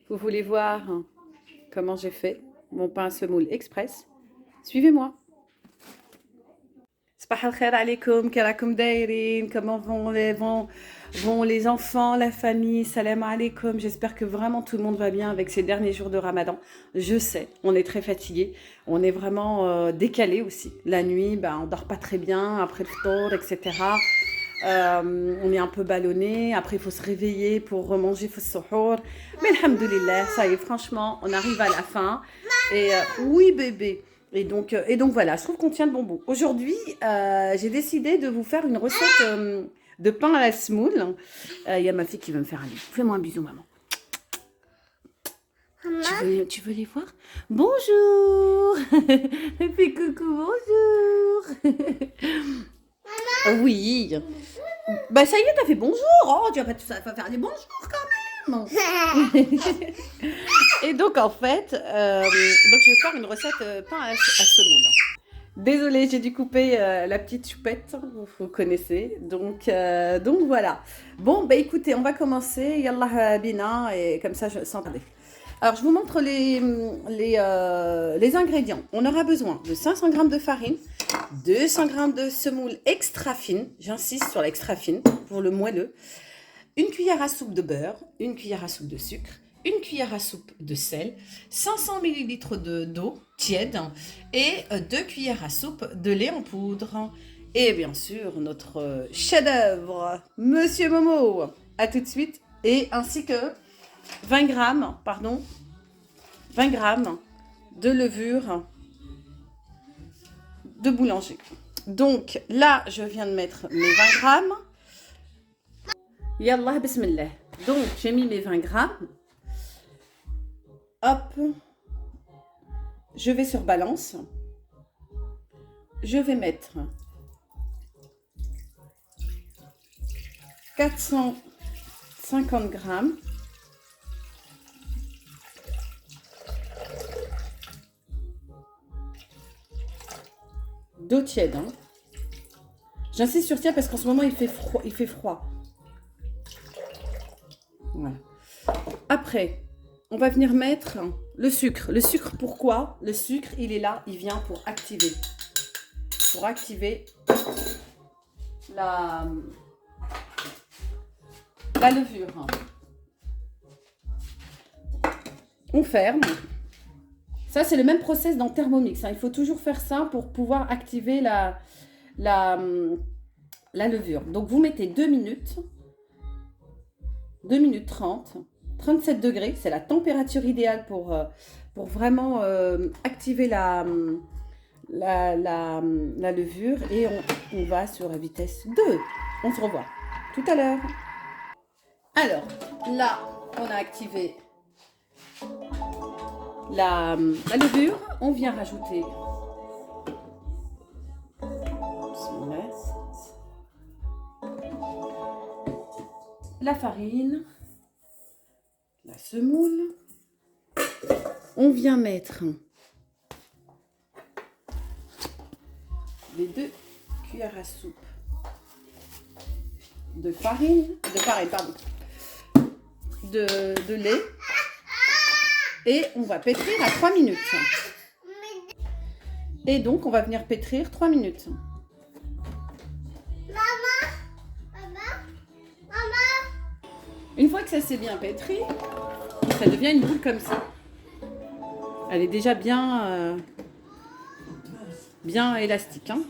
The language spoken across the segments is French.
Vous voulez voir comment j'ai fait mon pain à semoule express? Suivez-moi. Sabah al-khair alaikum, karakoum dairin, comment vont les enfants, la famille, salam alaikum. J'espère que vraiment tout le monde va bien avec ces derniers jours de Ramadan. Je sais, on est très fatigué, on est vraiment décalé aussi. La nuit, on dort pas très bien après le ftour, etc. On est un peu ballonné. Après, il faut se réveiller pour remanger le suhour. Mais alhamdoulilah, ça y est, franchement, on arrive à la fin. Et oui, bébé. Et donc voilà, je trouve qu'on tient le bon bout. Aujourd'hui, j'ai décidé de vous faire une recette de pain à la semoule. Il y a ma fille qui veut me faire un bisou. Fais-moi un bisou, maman. Tu veux les voir? Bonjour. Fais coucou, bonjour. Oui. Bah ça y est, t'as fait bonjour. Oh, tu vas pas faire des bonjours quand même. Et donc en fait, donc je vais faire une recette pain à semoule. Désolée, j'ai dû couper la petite choupette, vous connaissez. Donc voilà. Bon, bah écoutez, on va commencer. Yallah bina, et comme ça je sens tarder. Alors je vous montre les ingrédients. On aura besoin de 500 g de farine, 200 g de semoule extra fine. J'insiste sur l'extra fine pour le moelleux. Une cuillère à soupe de beurre, une cuillère à soupe de sucre, une cuillère à soupe de sel, 500 ml d'eau tiède et 2 cuillères à soupe de lait en poudre. Et bien sûr, notre chef-d'œuvre, Monsieur Momo. À tout de suite. Et ainsi que 20 g de levure de boulanger. Donc là, je viens de mettre mes 20 grammes. Yallah, bismillah. Donc, j'ai mis mes 20 grammes. Hop. Je vais sur balance. Je vais mettre 450 grammes. D'eau tiède. Hein. J'insiste sur tiède parce qu'en ce moment, il fait froid. Voilà. Après, on va venir mettre le sucre. Le sucre, pourquoi? Le sucre, il est là, il vient pour activer. Pour activer la levure. On ferme. Ça, c'est le même process dans Thermomix. Hein. Il faut toujours faire ça pour pouvoir activer la levure. Donc, vous mettez 2 minutes. 2 minutes 30, 37 degrés, c'est la température idéale pour vraiment activer la levure et on va sur la vitesse 2. On se revoit tout à l'heure. Alors, là, on a activé la levure. On vient rajouter la farine, la semoule. On vient mettre les 2 cuillères à soupe de lait. Et on va pétrir à 3 minutes. Et donc, on va venir pétrir 3 minutes. Une fois que ça s'est bien pétri, ça devient une boule comme ça. Elle est déjà bien élastique. Hein.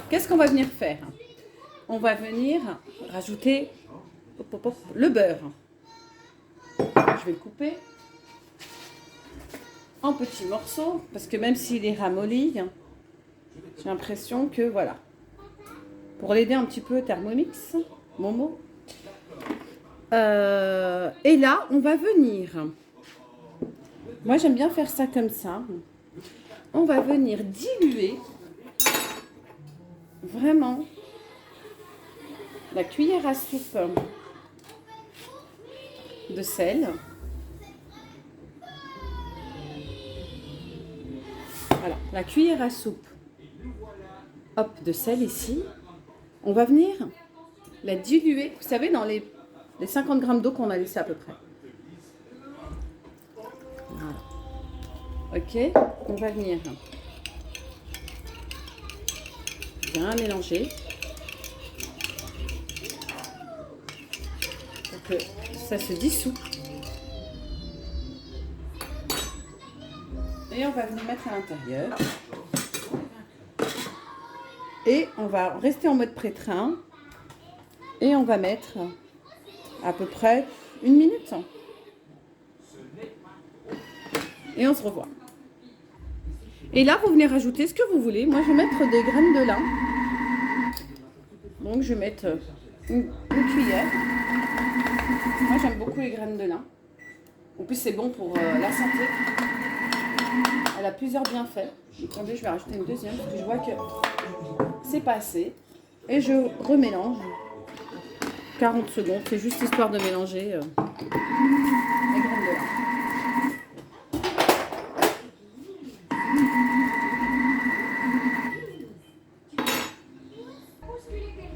Qu'est-ce qu'on va venir faire? On va venir rajouter le beurre. Je vais le couper en petits morceaux parce que même s'il est ramolli, j'ai l'impression que voilà. Pour l'aider un petit peu, Thermomix, Momo. Et là, on va venir. Moi, j'aime bien faire ça comme ça. On va venir diluer vraiment la cuillère à soupe de sel. Voilà, la cuillère à soupe de sel ici. On va venir la diluer, vous savez, dans les 50 grammes d'eau qu'on a laissé à peu près. Ok, on va venir bien mélanger pour que ça se dissout. Et on va venir mettre à l'intérieur. Et on va rester en mode pré-train. Et on va mettre à peu près 1 minute. Et on se revoit. Et là, vous venez rajouter ce que vous voulez. Moi, je vais mettre des graines de lin. Donc, je vais mettre une cuillère. Moi, j'aime beaucoup les graines de lin. En plus, c'est bon pour la santé. Elle a plusieurs bienfaits. Attendez, je vais rajouter une deuxième parce que je vois que c'est pas assez. Et je remélange 40 secondes. C'est juste histoire de mélanger les graines de lin.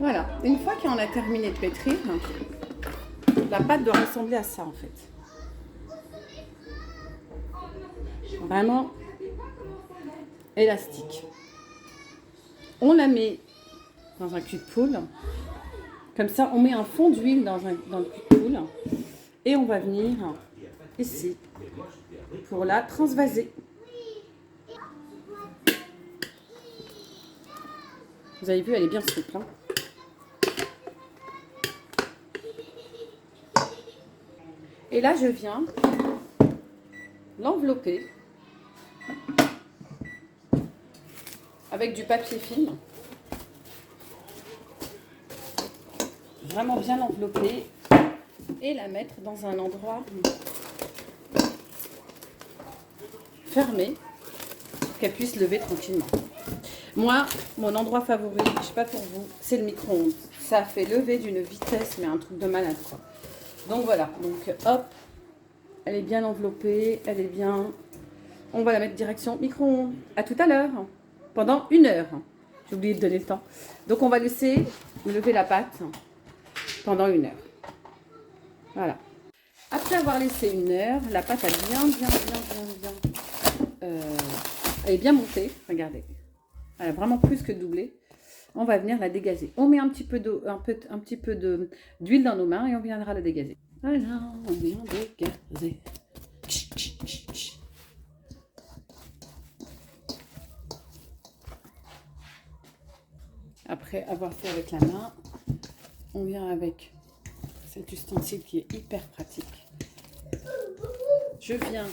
Voilà. Une fois qu'on a terminé de pétrir, la pâte doit ressembler à ça en fait. Vraiment élastique. On la met dans un cul de poule. Comme ça, on met un fond d'huile dans le cul de poule. Et on va venir ici pour la transvaser. Vous avez vu, elle est bien souple. Hein. Et là, je viens l'envelopper avec du papier film. Vraiment bien l'envelopper et la mettre dans un endroit fermé pour qu'elle puisse lever tranquillement. Moi, mon endroit favori, je sais pas pour vous, c'est le micro-ondes. Ça fait lever d'une vitesse, mais un truc de malade quoi. Donc voilà, donc hop, elle est bien enveloppée, elle est bien... On va la mettre direction micro-ondes. À tout à l'heure, pendant 1 heure. J'ai oublié de donner le temps. Donc on va laisser lever la pâte pendant 1 heure. Voilà. Après avoir laissé 1 heure, la pâte a bien... elle est bien montée, regardez. Elle a vraiment plus que doublé. On va venir la dégazer. On met un petit peu d'eau, un petit peu d'huile dans nos mains et on viendra la dégazer. Voilà, on vient dégazer. Après avoir fait avec la main, on vient avec cet ustensile qui est hyper pratique. Je viens,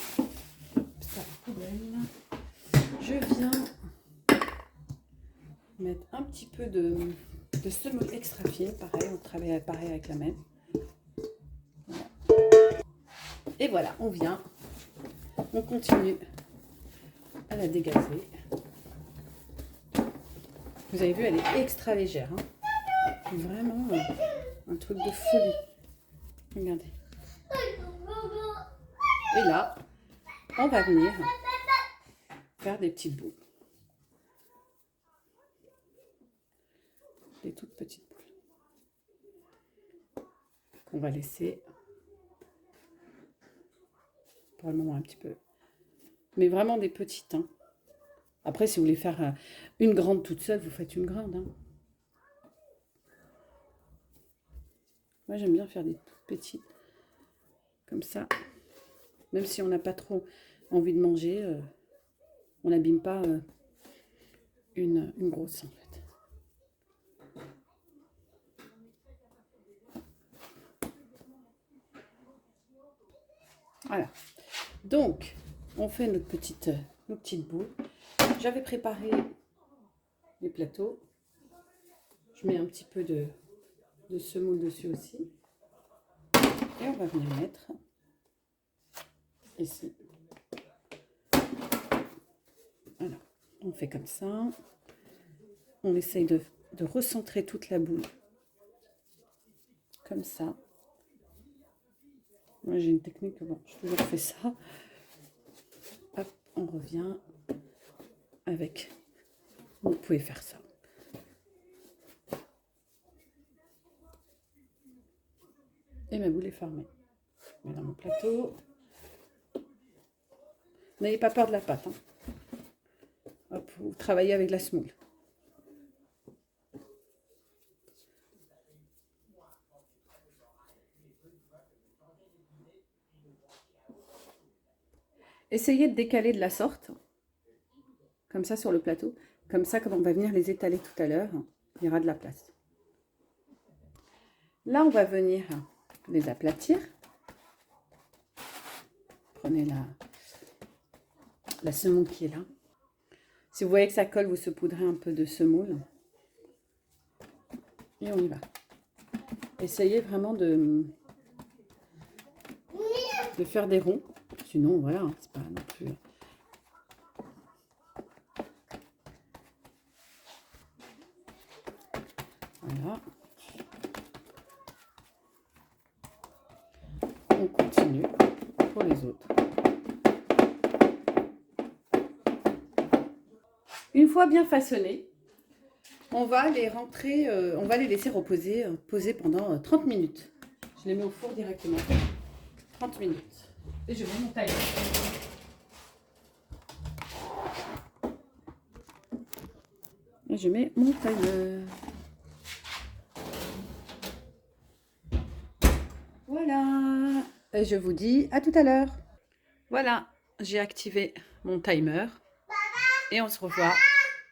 mettre un petit peu de semoule extra fine, pareil, on travaille pareil avec la même. Voilà. Et voilà, on continue à la dégazer. Vous avez vu, elle est extra légère. Hein. Vraiment un truc de folie. Regardez. Et là, on va venir faire des petites boules. Des toutes petites boules. Qu'on va laisser pour le moment un petit peu. Mais vraiment des petites. Hein. Après, si vous voulez faire une grande toute seule, vous faites une grande. Hein. Moi, j'aime bien faire des toutes petites. Comme ça. Même si on n'a pas trop envie de manger, on n'abîme pas une grosse en fait. Voilà. Donc, on fait nos petites boules. J'avais préparé les plateaux. Je mets un petit peu de semoule dessus aussi. Et on va venir mettre ici. Voilà. On fait comme ça. On essaye de recentrer toute la boule. Comme ça. Moi, j'ai une technique, bon, je toujours fais ça. Hop, on revient avec. Vous pouvez faire ça. Et ma boule est formée. Je mets dans mon plateau. N'ayez pas peur de la pâte. Hein. Hop, vous travaillez avec la semoule. Essayez de décaler de la sorte, comme ça sur le plateau. Comme ça, quand on va venir les étaler tout à l'heure, il y aura de la place. Là, on va venir les aplatir. Prenez la semoule qui est là. Si vous voyez que ça colle, vous saupoudrez un peu de semoule. Et on y va. Essayez vraiment de faire des ronds. Sinon, voilà, c'est pas non plus... Voilà. On continue pour les autres. Une fois bien façonnés, on va les rentrer, on va les laisser reposer poser pendant 30 minutes. Je les mets au four directement. 30 minutes. Et je mets mon tailleur. Et je mets mon tailleur. Voilà. Et je vous dis à tout à l'heure. Voilà, j'ai activé mon timer. Et on se revoit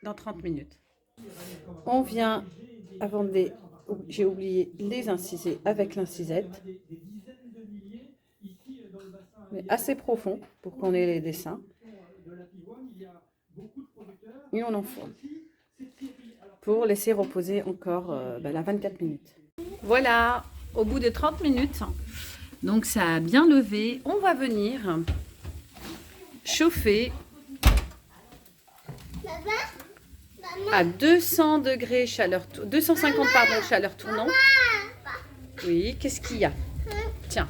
dans 30 minutes. On vient, avant de j'ai oublié les inciser avec l'incisette. Mais assez profond pour qu'on ait les dessins. Et on enfourne. Pour laisser reposer encore la 24 minutes. Voilà, au bout de 30 minutes, donc ça a bien levé. On va venir chauffer à 200 degrés chaleur, 250 pardon, chaleur tournante. Oui, qu'est-ce qu'il y a? Tiens,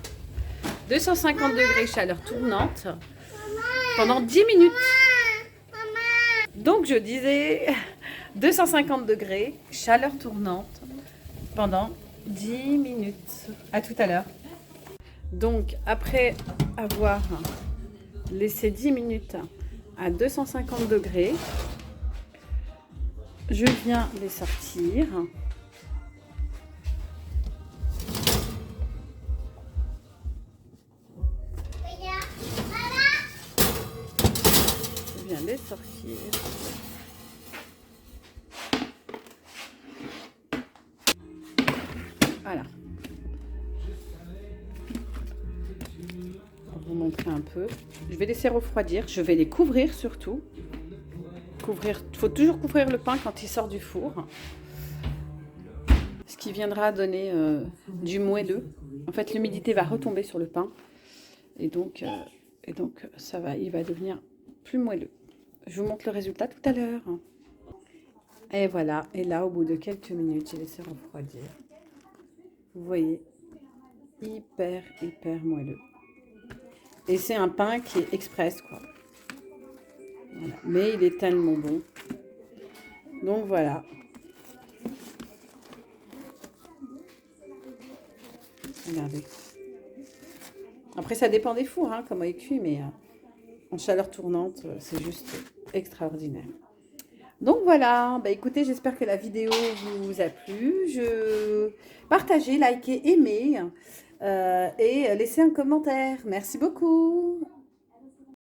250 degrés chaleur tournante pendant 10 minutes. Donc je disais 250 degrés chaleur tournante pendant 10 minutes. À tout à l'heure. Donc après avoir laissé 10 minutes à 250 degrés, je viens les sortir. Je viens les sortir. Voilà. Pour vous montrer un peu. Je vais laisser refroidir. Je vais les couvrir surtout. Il faut toujours couvrir le pain quand il sort du four. Ce qui viendra donner du moelleux. En fait, l'humidité va retomber sur le pain. Et donc ça va, il va devenir plus moelleux. Je vous montre le résultat tout à l'heure. Et voilà. Et là, au bout de quelques minutes, j'ai laissé refroidir. Vous voyez, hyper moelleux. Et c'est un pain qui est express, quoi. Voilà. Mais il est tellement bon. Donc voilà. Regardez. Après, ça dépend des fours, hein, comment il cuit, mais en chaleur tournante, c'est juste extraordinaire. Donc voilà, bah écoutez, j'espère que la vidéo vous a plu. Partagez, likez, aimez et laissez un commentaire. Merci beaucoup.